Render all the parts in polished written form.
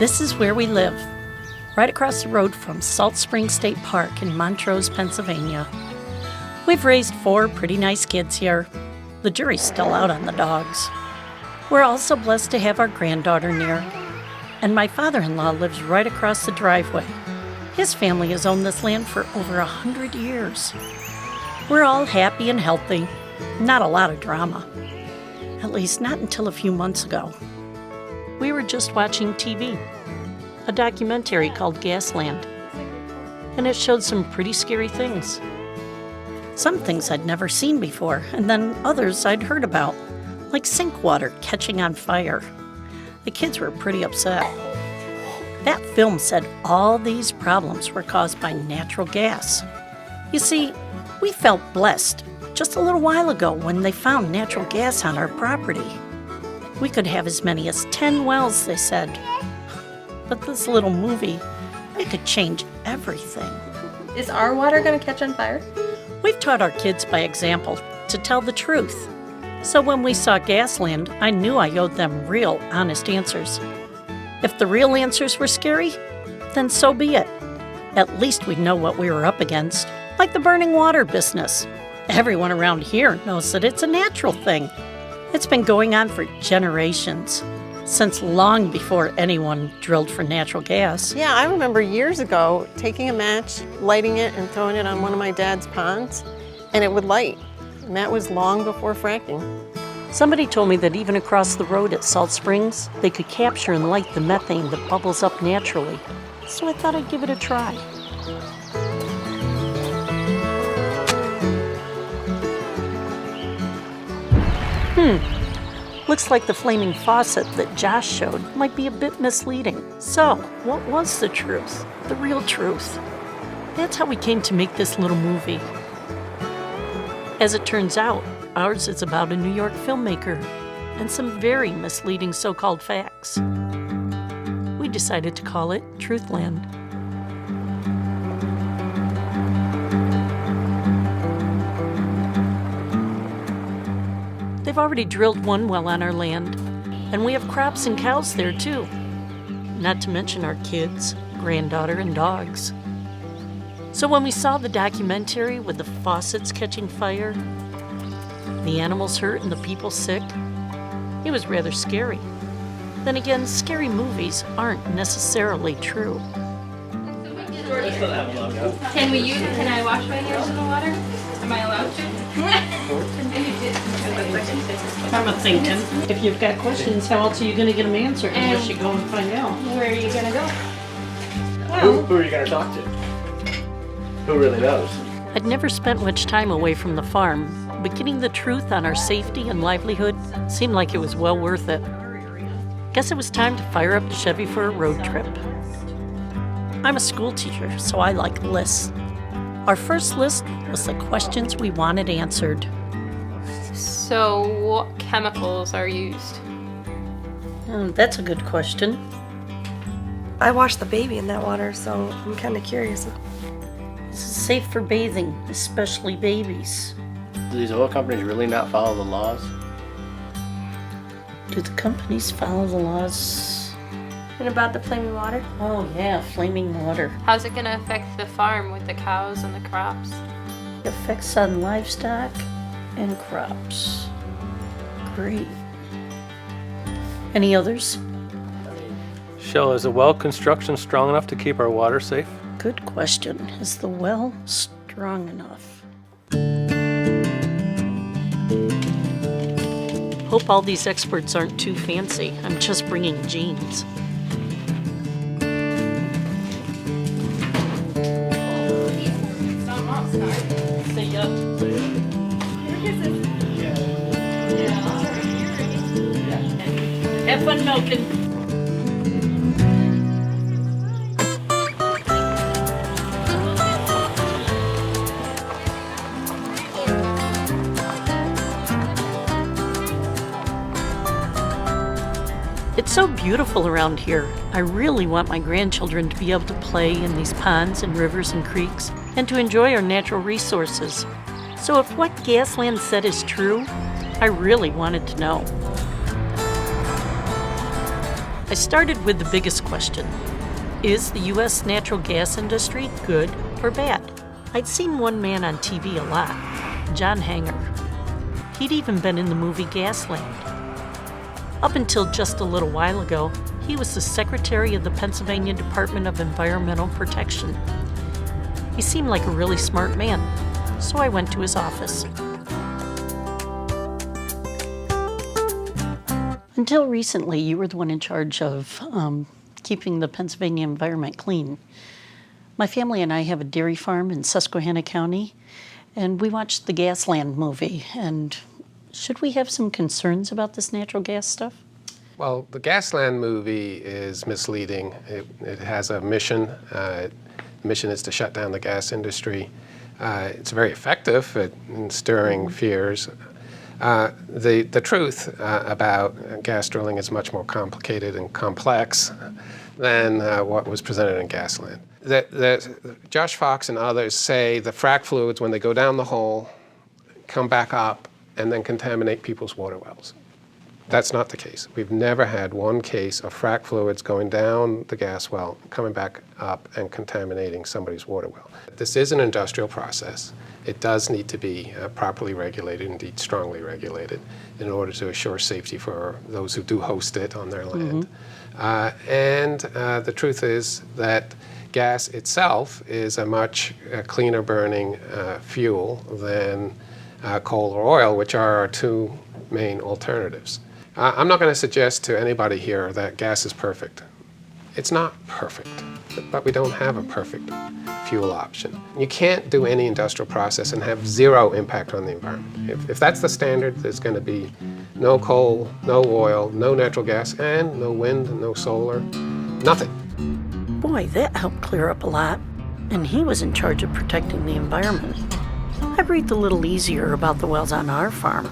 This is where we live, right across the road from Salt Spring State Park in Montrose, Pennsylvania. We've raised 4 pretty nice kids here. The jury's still out on the dogs. We're also blessed to have our granddaughter near. And my father-in-law lives right across the driveway. His family has owned this land for over 100 years. We're all happy and healthy. Not a lot of drama. At least not until a few months ago. We were just watching TV, a documentary called Gasland, and it showed some pretty scary things. Some things I'd never seen before, and then others I'd heard about, like sink water catching on fire. The kids were pretty upset. That film said all these problems were caused by natural gas. You see, we felt blessed just a little while ago when they found natural gas on our property. We could have as many as 10 wells, they said. But this little movie, it could change everything. Is our water going to catch on fire? We've taught our kids by example to tell the truth. So when we saw Gasland, I knew I owed them real, honest answers. If the real answers were scary, then so be it. At least we'd know what we were up against, like the burning water business. Everyone around here knows that it's a natural thing. It's been going on for generations, since long before anyone drilled for natural gas. Yeah, I remember years ago taking a match, lighting it, and throwing it on one of my dad's ponds, and it would light. And that was long before fracking. Somebody told me that even across the road at Salt Springs, they could capture and light the methane that bubbles up naturally. So I thought I'd give it a try. Looks like the flaming faucet that Josh showed might be a bit misleading. So, what was the truth? The real truth? That's how we came to make this little movie. As it turns out, ours is about a New York filmmaker and some very misleading so-called facts. We decided to call it Truthland. They've already drilled 1 well on our land, and we have crops and cows there too. Not to mention our kids, granddaughter, and dogs. So when we saw the documentary with the faucets catching fire, the animals hurt and the people sick, it was rather scary. Then again, scary movies aren't necessarily true. Can I wash my hands in the water? Am I allowed to? I'm thinking, if you've got questions, how else are you going to get them answered unless you go and find out? Where are you going to go? Who are you going to talk to? Who really knows? I'd never spent much time away from the farm, but getting the truth on our safety and livelihood seemed like it was well worth it. Guess it was time to fire up the Chevy for a road trip. I'm a school teacher, so I like lists. Our first list was the questions we wanted answered. So, what chemicals are used? That's a good question. I washed the baby in that water, so I'm kind of curious. Is it safe for bathing, especially babies? Do these oil companies really not follow the laws? Do the companies follow the laws? And about the flaming water? Oh yeah, flaming water. How's it going to affect the farm with the cows and the crops? Effects on livestock and crops. Great. Any others? Shell, is a well construction strong enough to keep our water safe? Good question. Is the well strong enough? Hope all these experts aren't too fancy. I'm just bringing jeans. See ya. Have fun milking. It's so beautiful around here. I really want my grandchildren to be able to play in these ponds and rivers and creeks and to enjoy our natural resources. So if what Gasland said is true, I really wanted to know. I started with the biggest question. Is the U.S. natural gas industry good or bad? I'd seen one man on TV a lot, John Hanger. He'd even been in the movie Gasland. Up until just a little while ago, he was the secretary of the Pennsylvania Department of Environmental Protection. He seemed like a really smart man, so I went to his office. Until recently, you were the one in charge of keeping the Pennsylvania environment clean. My family and I have a dairy farm in Susquehanna County, and we watched the Gasland movie. And should we have some concerns about this natural gas stuff? Well, the Gasland movie is misleading. It has a mission. The mission is to shut down the gas industry. It's very effective at stirring fears. The truth about gas drilling is much more complicated and complex than what was presented in Gasland. Josh Fox and others say the frac fluids, when they go down the hole, come back up and then contaminate people's water wells. That's not the case. We've never had one case of frac fluids going down the gas well, coming back up and contaminating somebody's water well. This is an industrial process. It does need to be properly regulated, indeed strongly regulated, in order to assure safety for those who do host it on their land. And the truth is that gas itself is a much cleaner burning fuel than coal or oil, which are our two main alternatives. I'm not going to suggest to anybody here that gas is perfect. It's not perfect, but we don't have a perfect fuel option. You can't do any industrial process and have zero impact on the environment. If that's the standard, there's going to be no coal, no oil, no natural gas, and no wind, no solar, nothing. Boy, that helped clear up a lot. And he was in charge of protecting the environment. I breathed a little easier about the wells on our farm.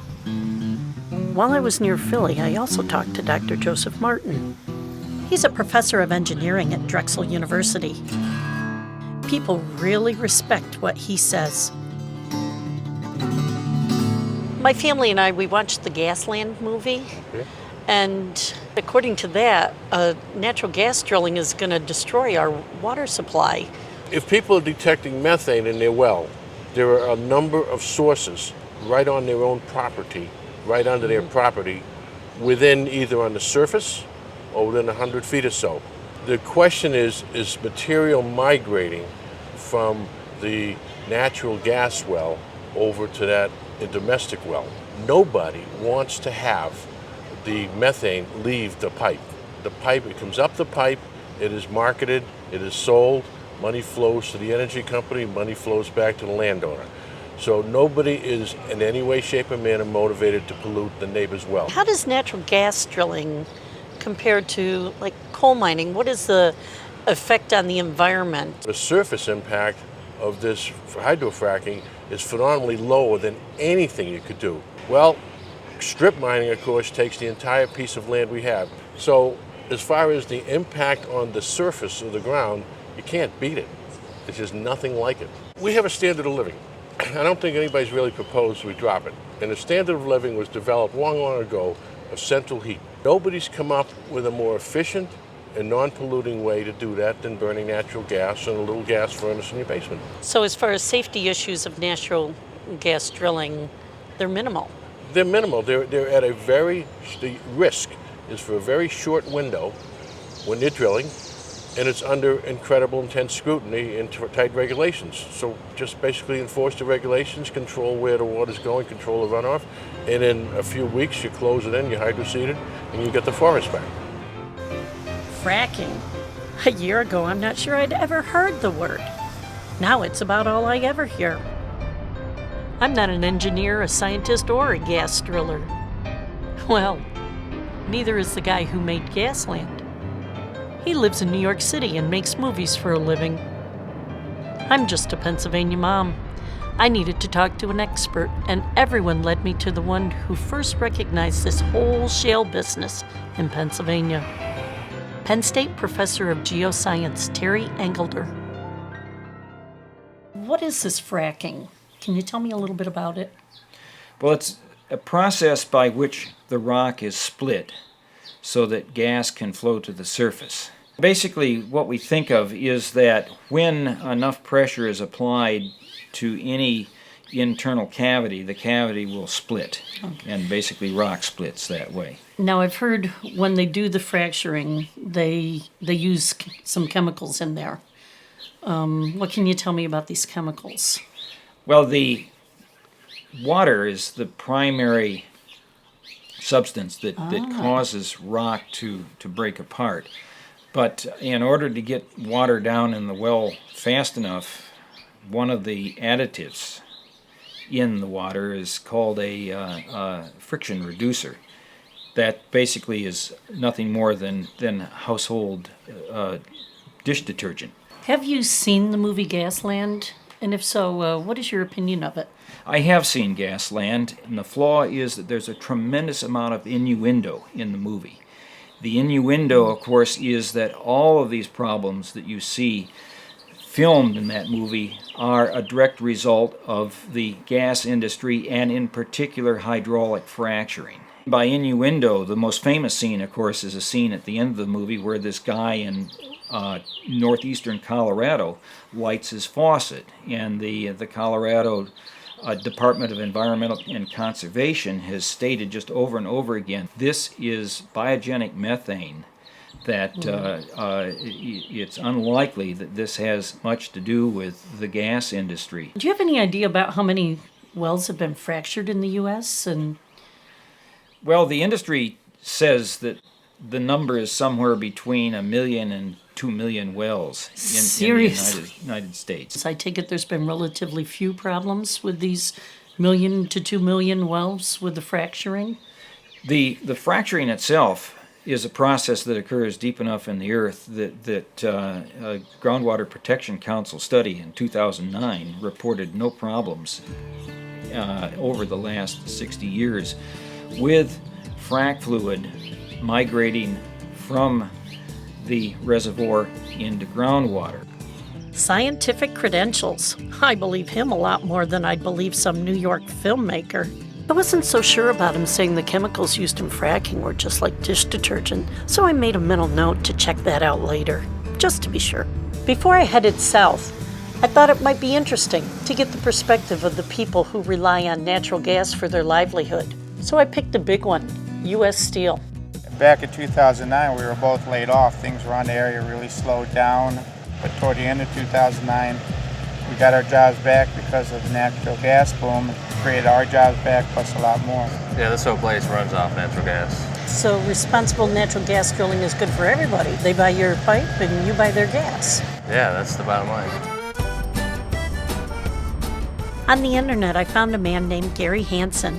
While I was near Philly, I also talked to Dr. Joseph Martin. He's a professor of engineering at Drexel University. People really respect what he says. My family and I, we watched the Gasland movie, and according to that, natural gas drilling is going to destroy our water supply. If people are detecting methane in their well, there are a number of sources right on their own property, right under their property, within either on the surface or within 100 feet or so. The question is material migrating from the natural gas well over to that domestic well? Nobody wants to have the methane leave the pipe. The pipe, it comes up the pipe, it is marketed, it is sold, money flows to the energy company, money flows back to the landowner. So nobody is in any way, shape, or manner motivated to pollute the neighbor's well. How does natural gas drilling compare to like coal mining? What is the effect on the environment? The surface impact of this hydrofracking is phenomenally lower than anything you could do. Well, strip mining, of course, takes the entire piece of land we have. So as far as the impact on the surface of the ground, you can't beat it. There's just nothing like it. We have a standard of living. I don't think anybody's really proposed we drop it. And the standard of living was developed long, long ago of central heat. Nobody's come up with a more efficient and non-polluting way to do that than burning natural gas in a little gas furnace in your basement. So as far as safety issues of natural gas drilling, they're minimal. They're minimal. They're at a the risk is for a very short window when they're drilling, and it's under incredible intense scrutiny and tight regulations. So just basically enforce the regulations, control where the water's going, control the runoff, and in a few weeks you close it in, you hydroseed it, and you get the forest back. Fracking. A year ago, I'm not sure I'd ever heard the word. Now it's about all I ever hear. I'm not an engineer, a scientist, or a gas driller. Well, neither is the guy who made Gasland. He lives in New York City and makes movies for a living. I'm just a Pennsylvania mom. I needed to talk to an expert, and everyone led me to the one who first recognized this whole shale business in Pennsylvania. Penn State Professor of Geoscience, Terry Engelder. What is this fracking? Can you tell me a little bit about it? Well, it's a process by which the rock is split so that gas can flow to the surface. Basically, what we think of is that when enough pressure is applied to any internal cavity, the cavity will split, and basically rock splits that way. Now, I've heard when they do the fracturing, they use some chemicals in there. What can you tell me about these chemicals? Well, the water is the primary substance that causes rock to break apart. But in order to get water down in the well fast enough, one of the additives in the water is called a friction reducer. That basically is nothing more than household dish detergent. Have you seen the movie Gasland? And if so, what is your opinion of it? I have seen Gasland, and the flaw is that there's a tremendous amount of innuendo in the movie. The innuendo, of course, is that all of these problems that you see filmed in that movie are a direct result of the gas industry, and in particular hydraulic fracturing. By innuendo, the most famous scene, of course, is a scene at the end of the movie where this guy in northeastern Colorado lights his faucet, and the Colorado Department of Environmental and Conservation has stated just over and over again, this is biogenic methane, that it's unlikely that this has much to do with the gas industry. Do you have any idea about how many wells have been fractured in the U.S.? Well, the industry says that the number is somewhere between 1 million and 2 million wells in the United States. I take it there's been relatively few problems with these 1 million to 2 million wells with the fracturing? The fracturing itself is a process that occurs deep enough in the earth that a Groundwater Protection Council study in 2009 reported no problems over the last 60 years with frac fluid migrating from the reservoir into groundwater. Scientific credentials. I believe him a lot more than I'd believe some New York filmmaker. I wasn't so sure about him saying the chemicals used in fracking were just like dish detergent, so I made a mental note to check that out later, just to be sure. Before I headed south, I thought it might be interesting to get the perspective of the people who rely on natural gas for their livelihood. So I picked a big one, U.S. Steel. Back in 2009, we were both laid off. Things around the area really slowed down. But toward the end of 2009, we got our jobs back because of the natural gas boom. It created our jobs back plus a lot more. Yeah, this whole place runs off natural gas. So responsible natural gas drilling is good for everybody. They buy your pipe and you buy their gas. Yeah, that's the bottom line. On the internet, I found a man named Gary Hansen.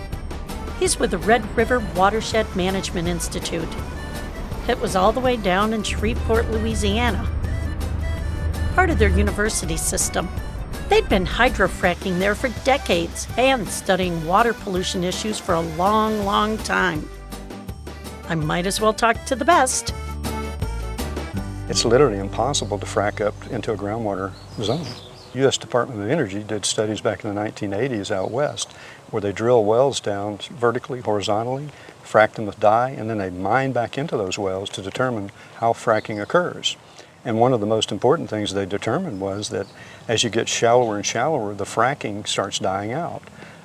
He's with the Red River Watershed Management Institute. It was all the way down in Shreveport, Louisiana, part of their university system. They'd been hydrofracking there for decades and studying water pollution issues for a long, long time. I might as well talk to the best. It's literally impossible to frack up into a groundwater zone. U.S. Department of Energy did studies back in the 1980s out west where they drill wells down vertically, horizontally, frack them with dye, and then they mine back into those wells to determine how fracking occurs. And one of the most important things they determined was that as you get shallower and shallower, the fracking starts dying out.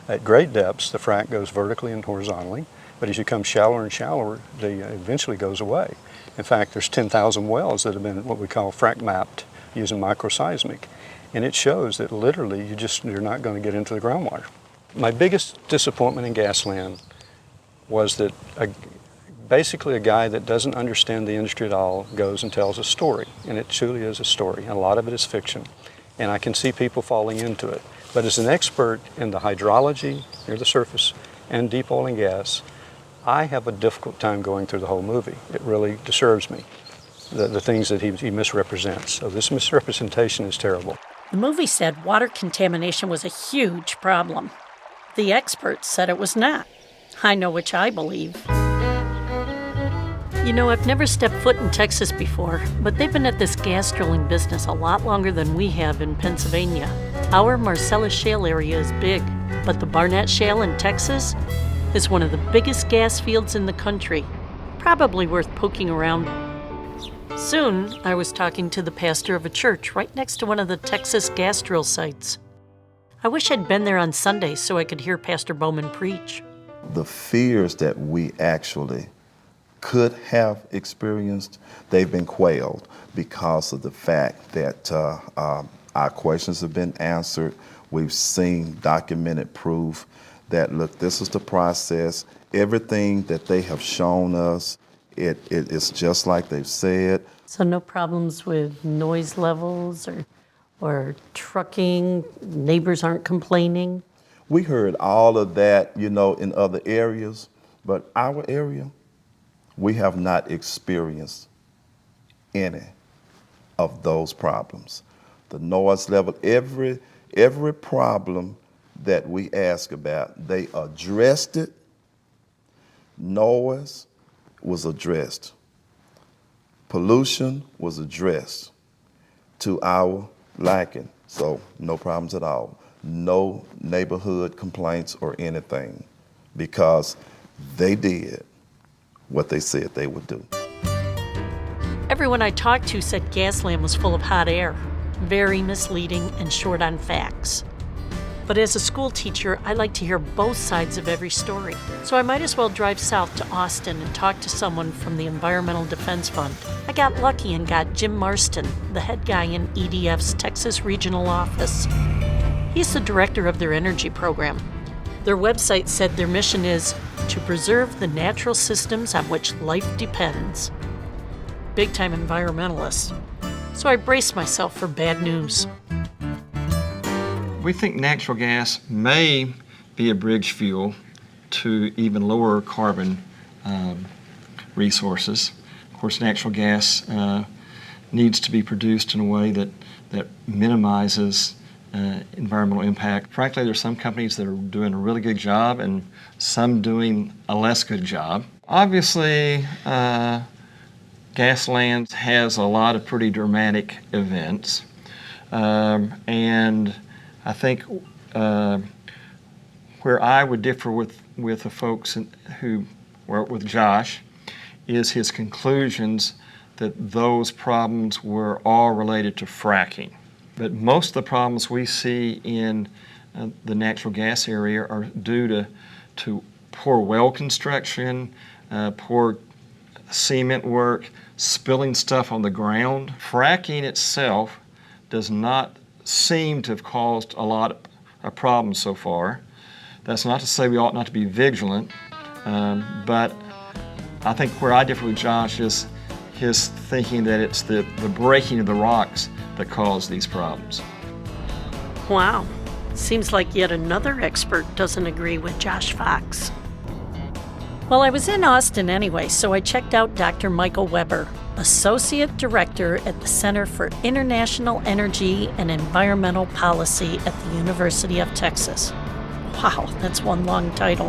At great depths, the frack goes vertically and horizontally, but as you come shallower and shallower, it eventually goes away. In fact, there's 10,000 wells that have been what we call frack mapped using microseismic. And it shows that literally you're not going to get into the groundwater. My biggest disappointment in Gasland was that basically a guy that doesn't understand the industry at all goes and tells a story. And it truly is a story. And a lot of it is fiction. And I can see people falling into it. But as an expert in the hydrology near the surface and deep oil and gas, I have a difficult time going through the whole movie. It really disturbs me, the things that he misrepresents. So this misrepresentation is terrible. The movie said water contamination was a huge problem. The experts said it was not. I know which I believe. You know, I've never stepped foot in Texas before, but they've been at this gas drilling business a lot longer than we have in Pennsylvania. Our Marcellus Shale area is big, but the Barnett Shale in Texas is one of the biggest gas fields in the country. Probably worth poking around. Soon, I was talking to the pastor of a church right next to one of the Texas gas drill sites. I wish I'd been there on Sunday so I could hear Pastor Bowman preach. The fears that we actually could have experienced, they've been quelled because of the fact that our questions have been answered. We've seen documented proof that, look, this is the process. Everything that they have shown us, it is just like they've said. So no problems with noise levels or trucking, neighbors aren't complaining? We heard all of that, you know, in other areas, but our area, we have not experienced any of those problems. The noise level, every problem that we ask about, they addressed it. Noise was addressed. Pollution was addressed to our liking. So no problems at all. No neighborhood complaints or anything, because they did what they said they would do. Everyone I talked to said Gasland was full of hot air, very misleading and short on facts. But as a school teacher, I like to hear both sides of every story. So I might as well drive south to Austin and talk to someone from the Environmental Defense Fund. I got lucky and got Jim Marston, the head guy in EDF's Texas Regional Office. He's the director of their energy program. Their website said their mission is to preserve the natural systems on which life depends. Big-time environmentalists. So I braced myself for bad news. We think natural gas may be a bridge fuel to even lower carbon resources. Of course, natural gas needs to be produced in a way that minimizes environmental impact. Frankly, there's some companies that are doing a really good job and some doing a less good job. Obviously, Gasland has a lot of pretty dramatic events, and I think where I would differ with the folks who work with Josh is his conclusions that those problems were all related to fracking. But most of the problems we see in the natural gas area are due to poor well construction, poor cement work, spilling stuff on the ground. Fracking itself does not seem to have caused a lot of problems so far. That's not to say we ought not to be vigilant, but I think where I differ with Josh is his thinking that it's the breaking of the rocks that caused these problems. Wow. Seems like yet another expert doesn't agree with Josh Fox. Well, I was in Austin anyway, so I checked out Dr. Michael Weber, Associate Director at the Center for International Energy and Environmental Policy at the University of Texas. Wow, that's one long title.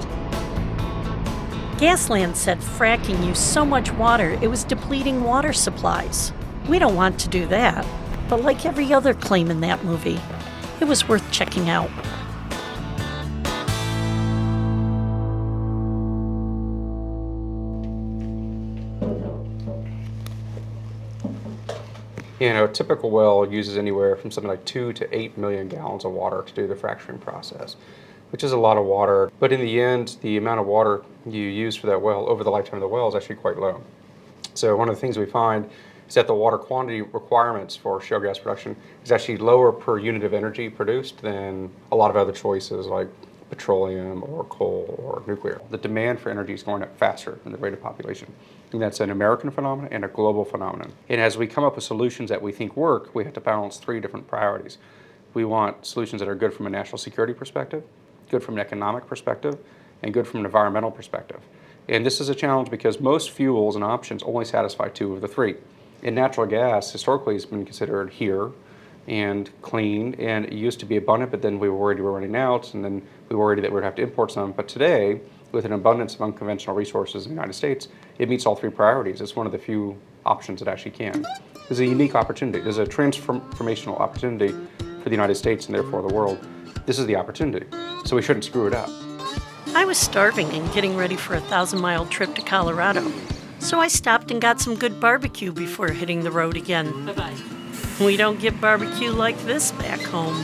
Gasland said fracking used so much water it was depleting water supplies. We don't want to do that, but like every other claim in that movie, it was worth checking out. You know, a typical well uses anywhere from something like 2 to 8 million gallons of water to do the fracturing process, which is a lot of water. But in the end, the amount of water you use for that well over the lifetime of the well is actually quite low. So one of the things we find is that the water quantity requirements for shale gas production is actually lower per unit of energy produced than a lot of other choices like petroleum or coal or nuclear. The demand for energy is going up faster than the rate of population. And that's an American phenomenon and a global phenomenon. And as we come up with solutions that we think work, we have to balance 3 different priorities. We want solutions that are good from a national security perspective, good from an economic perspective, and good from an environmental perspective. And this is a challenge because most fuels and options only satisfy 2 of the 3. And natural gas historically has been considered here and clean, and it used to be abundant, but then we were worried we were running out, and then we were worried that we would have to import some. But today, with an abundance of unconventional resources in the United States, it meets all 3 priorities. It's one of the few options that actually can. This is a unique opportunity. This is a transformational opportunity for the United States and therefore the world. This is the opportunity, so we shouldn't screw it up. I was starving and getting ready for a 1,000-mile trip to Colorado. So I stopped and got some good barbecue before hitting the road again. Bye-bye. We don't get barbecue like this back home.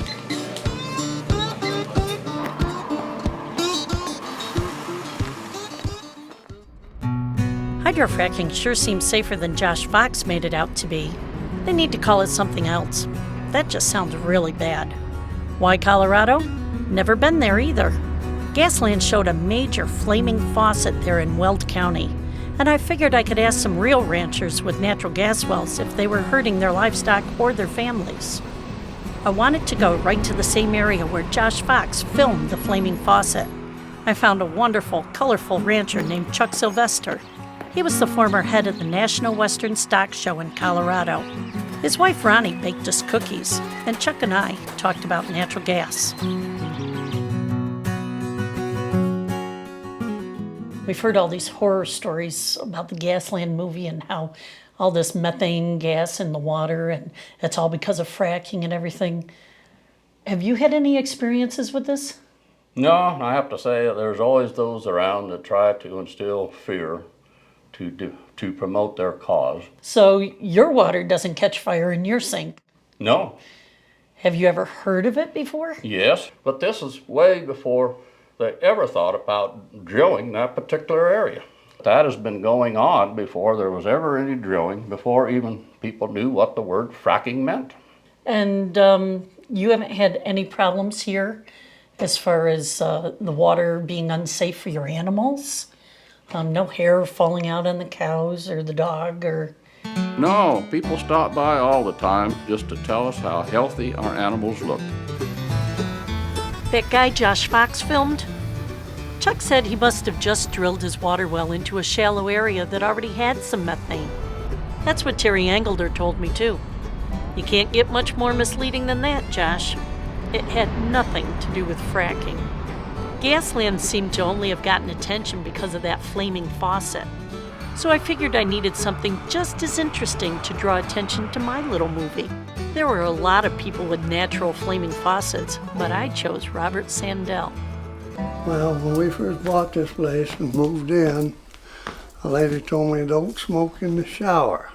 Hydrofracking sure seems safer than Josh Fox made it out to be. They need to call it something else. That just sounds really bad. Why Colorado? Never been there either. Gasland showed a major flaming faucet there in Weld County, and I figured I could ask some real ranchers with natural gas wells if they were hurting their livestock or their families. I wanted to go right to the same area where Josh Fox filmed the flaming faucet. I found a wonderful, colorful rancher named Chuck Sylvester. He was the former head of the National Western Stock Show in Colorado. His wife Ronnie baked us cookies, and Chuck and I talked about natural gas. We've heard all these horror stories about the Gasland movie and how all this methane gas in the water, and it's all because of fracking and everything. Have you had any experiences with this? No, I have to say there's always those around that try to instill fear to promote their cause. So your water doesn't catch fire in your sink? No. Have you ever heard of it before? Yes, but this is way before they ever thought about drilling that particular area. That has been going on before there was ever any drilling, before even people knew what the word fracking meant. And you haven't had any problems here as far as the water being unsafe for your animals? No hair falling out on the cows or the dog or... No, people stop by all the time just to tell us how healthy our animals look. That guy Josh Fox filmed? Chuck said he must have just drilled his water well into a shallow area that already had some methane. That's what Terry Engelder told me too. You can't get much more misleading than that, Josh. It had nothing to do with fracking. Gasland seemed to only have gotten attention because of that flaming faucet. So I figured I needed something just as interesting to draw attention to my little movie. There were a lot of people with natural flaming faucets, but I chose Robert Sandell. Well, when we first bought this place and moved in, a lady told me don't smoke in the shower.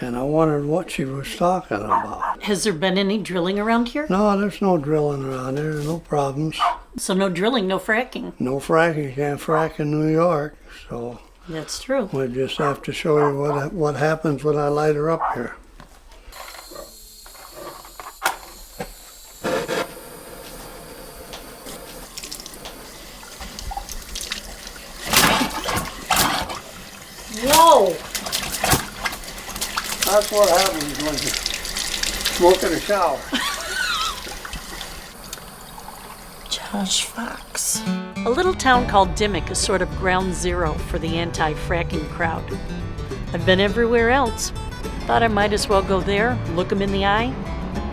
And I wondered what she was talking about. Has there been any drilling around here? No, there's no drilling around here, no problems. So no drilling, no fracking? No fracking, you can't frack in New York, so... That's true. We just have to show you what happens when I light her up here. Whoa! That's what happens when you smoke in a shower. Josh Fox. A little town called Dimock is sort of ground zero for the anti-fracking crowd. I've been everywhere else. Thought I might as well go there, look them in the eye,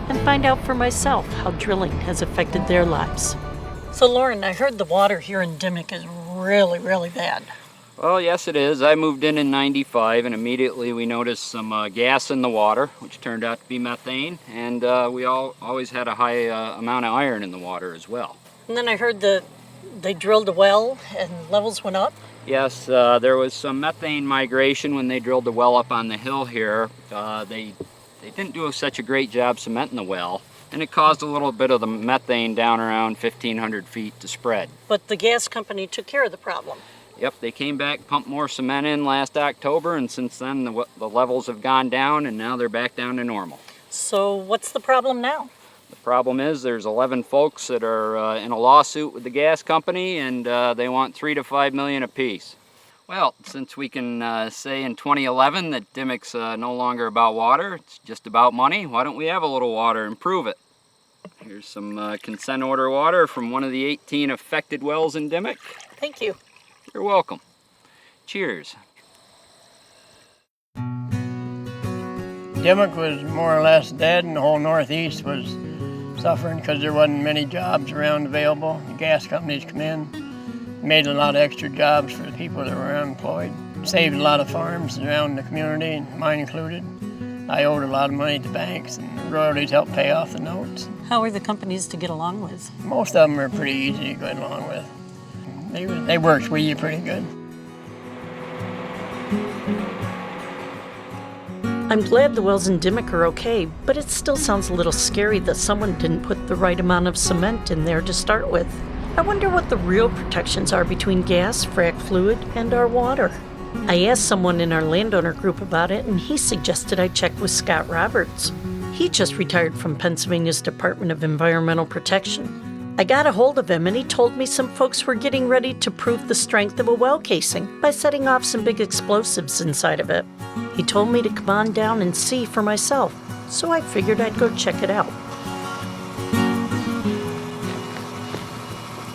and find out for myself how drilling has affected their lives. So Lauren, I heard the water here in Dimock is really, really bad. Well, yes, it is. I moved in '95, and immediately we noticed some gas in the water, which turned out to be methane, and we always had a high amount of iron in the water as well. And then I heard that they drilled a well and levels went up? Yes, there was some methane migration when they drilled the well up on the hill here. They didn't do such a great job cementing the well, and it caused a little bit of the methane down around 1,500 feet to spread. But the gas company took care of the problem. Yep, they came back, pumped more cement in last October, and since then the levels have gone down, and now they're back down to normal. So what's the problem now? The problem is there's 11 folks that are in a lawsuit with the gas company, and they want $3 to $5 million apiece. Well, since we can say in 2011 that Dimock's no longer about water, it's just about money, why don't we have a little water and prove it? Here's some consent order water from one of the 18 affected wells in Dimock. Thank you. You're welcome. Cheers. Dimock was more or less dead, and the whole Northeast was suffering because there wasn't many jobs around available. The gas companies come in, made a lot of extra jobs for the people that were unemployed, saved a lot of farms around the community, mine included. I owed a lot of money to banks, and the royalties helped pay off the notes. How are the companies to get along with? Most of them are pretty easy to get along with. They worked with you pretty good. I'm glad the wells in Dimock are okay, but it still sounds a little scary that someone didn't put the right amount of cement in there to start with. I wonder what the real protections are between gas, frac fluid, and our water. I asked someone in our landowner group about it, and he suggested I check with Scott Roberts. He just retired from Pennsylvania's Department of Environmental Protection. I got a hold of him, and he told me some folks were getting ready to prove the strength of a well casing by setting off some big explosives inside of it. He told me to come on down and see for myself, so I figured I'd go check it out.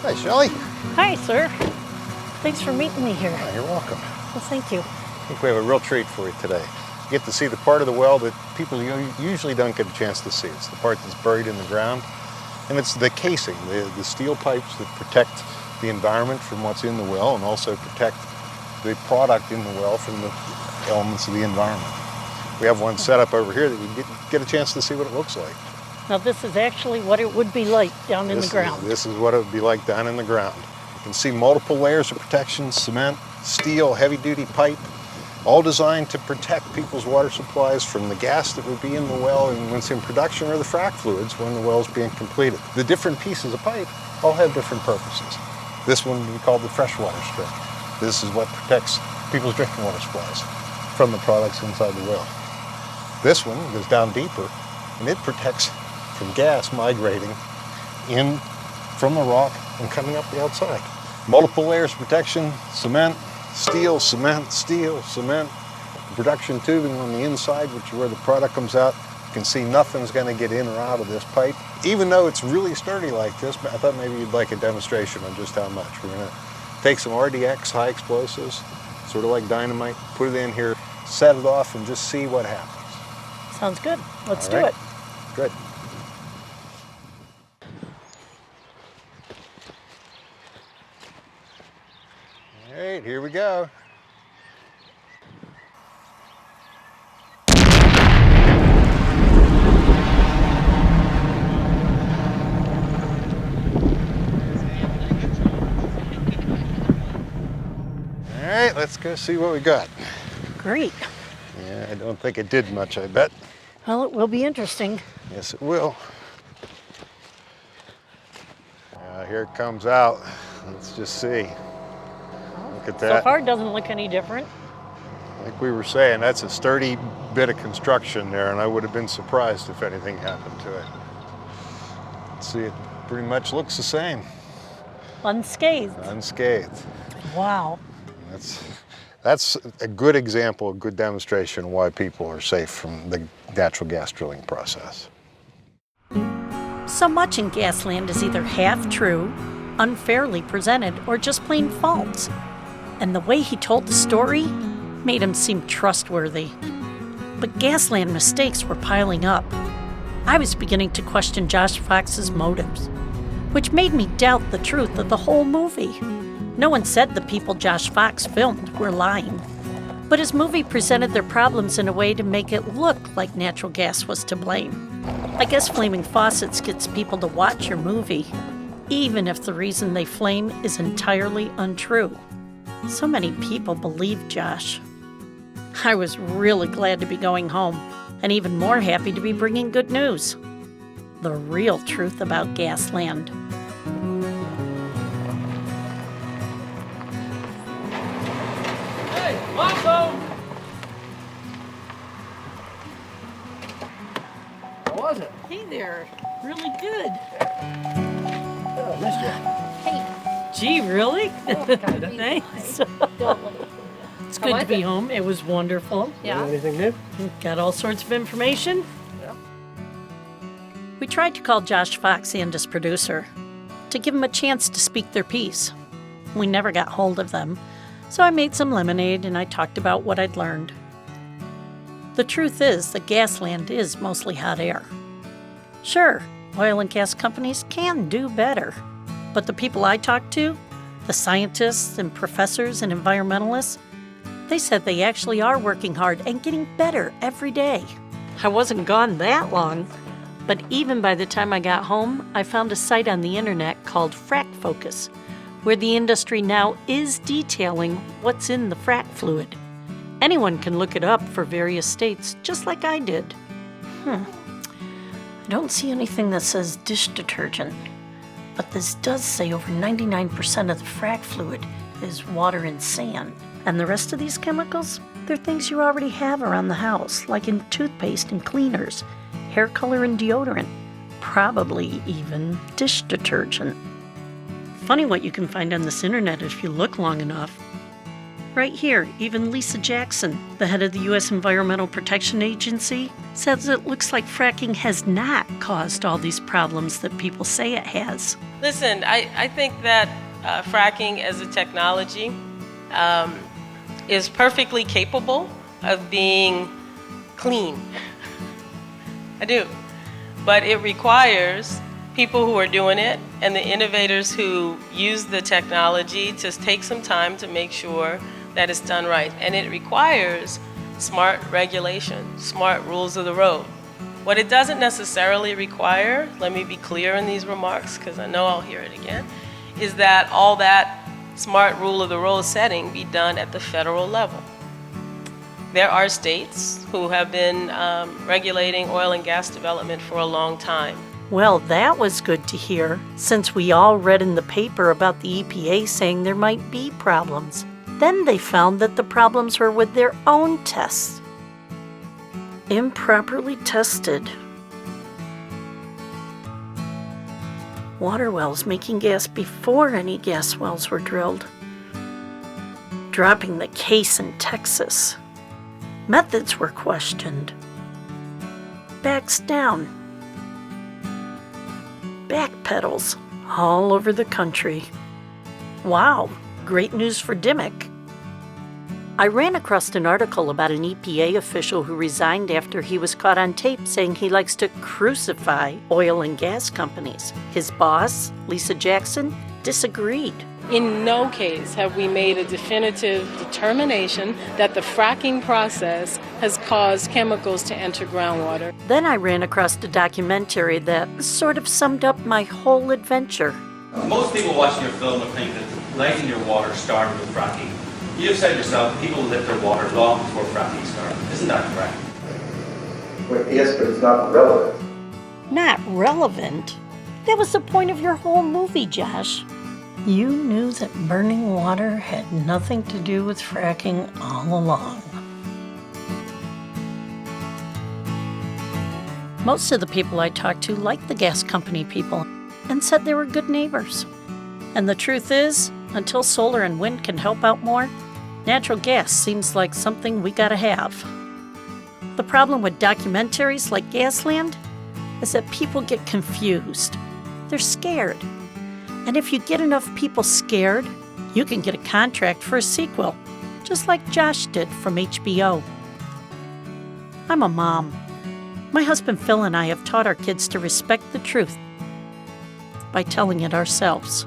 Hi, Shelley. Hi, sir. Thanks for meeting me here. You're welcome. Well, thank you. I think we have a real treat for you today. You get to see the part of the well that people usually don't get a chance to see. It's the part that's buried in the ground. And it's the casing, the steel pipes that protect the environment from what's in the well and also protect the product in the well from the elements of the environment. We have one set up over here that you get a chance to see what it looks like. Now, this is actually what it would be like down in the ground. This is what it would be like down in the ground. You can see multiple layers of protection: cement, steel, heavy-duty pipe, all designed to protect people's water supplies from the gas that would be in the well and when it's in production, or the frac fluids when the well's being completed. The different pieces of pipe all have different purposes. This one we call the freshwater strip. This is what protects people's drinking water supplies from the products inside the well. This one goes down deeper, and it protects from gas migrating in from the rock and coming up the outside. Multiple layers of protection: cement, steel, cement, steel, cement. Production tubing on the inside, which is where the product comes out. You can see nothing's going to get in or out of this pipe. Even though it's really sturdy like this, I thought maybe you'd like a demonstration on just how much. We're going to take some RDX, high explosives, sort of like dynamite, put it in here, set it off, and just see what happens. Sounds good. Let's All right. do it. Good. All right, here we go. All right, let's go see what we got. Great. Yeah, I don't think it did much, I bet. Well, it will be interesting. Yes, it will. Here it comes out. Let's just see. Look at that. So far, it doesn't look any different. Like we were saying, that's a sturdy bit of construction there, and I would have been surprised if anything happened to it. Let's see, it pretty much looks the same. Unscathed. Unscathed. Wow. That's a good example, a good demonstration of why people are safe from the natural gas drilling process. So much in Gasland is either half true, unfairly presented, or just plain false. And the way he told the story made him seem trustworthy. But Gasland mistakes were piling up. I was beginning to question Josh Fox's motives, which made me doubt the truth of the whole movie. No one said the people Josh Fox filmed were lying, but his movie presented their problems in a way to make it look like natural gas was to blame. I guess flaming faucets gets people to watch your movie, even if the reason they flame is entirely untrue. So many people believe Josh. I was really glad to be going home, and even more happy to be bringing good news. The real truth about Gasland. Hey, Lonzo! How was it? Hey there. Really good. Oh, missed you. Hey. Gee, really? Thanks. It's good to be home. It was wonderful. Yeah. Anything new? Got all sorts of information. Yeah. We tried to call Josh Fox and his producer to give them a chance to speak their piece. We never got hold of them, so I made some lemonade and I talked about what I'd learned. The truth is that Gasland is mostly hot air. Sure, oil and gas companies can do better, but the people I talked to, the scientists and professors and environmentalists, they said they actually are working hard and getting better every day. I wasn't gone that long, but even by the time I got home, I found a site on the internet called Frac Focus, where the industry now is detailing what's in the frac fluid. Anyone can look it up for various states, just like I did. I don't see anything that says dish detergent, but this does say over 99% of the frac fluid is water and sand. And the rest of these chemicals, they're things you already have around the house, like in toothpaste and cleaners, hair color and deodorant, probably even dish detergent. Funny what you can find on this internet if you look long enough. Right here, even Lisa Jackson, the head of the U.S. Environmental Protection Agency, says it looks like fracking has not caused all these problems that people say it has. Listen, I think that fracking as a technology is perfectly capable of being clean. I do. But it requires people who are doing it and the innovators who use the technology to take some time to make sure that it's done right. And it requires smart regulation, smart rules of the road. What it doesn't necessarily require, let me be clear in these remarks because I know I'll hear it again, is that all that smart rule of the road setting be done at the federal level. There are states who have been regulating oil and gas development for a long time. Well, that was good to hear, since we all read in the paper about the EPA saying there might be problems. Then they found that the problems were with their own tests. Improperly tested. Water wells making gas before any gas wells were drilled. Dropping the case in Texas. Methods were questioned. Backs down. Backpedals all over the country. Wow, great news for Dimock. I ran across an article about an EPA official who resigned after he was caught on tape saying he likes to crucify oil and gas companies. His boss, Lisa Jackson, disagreed. In no case have we made a definitive determination that the fracking process has caused chemicals to enter groundwater. Then I ran across a documentary that sort of summed up my whole adventure. Most people watching your film would think that lighting your water started with fracking. You've said yourself, people lit their water long before fracking started. Isn't that correct? Well, yes, but it's not relevant. Not relevant? That was the point of your whole movie, Josh. You knew that burning water had nothing to do with fracking all along. Most of the people I talked to liked the gas company people and said they were good neighbors. And the truth is, until solar and wind can help out more, natural gas seems like something we gotta have. The problem with documentaries like Gasland is that people get confused. They're scared. And if you get enough people scared, you can get a contract for a sequel, just like Josh did from HBO. I'm a mom. My husband Phil and I have taught our kids to respect the truth by telling it ourselves.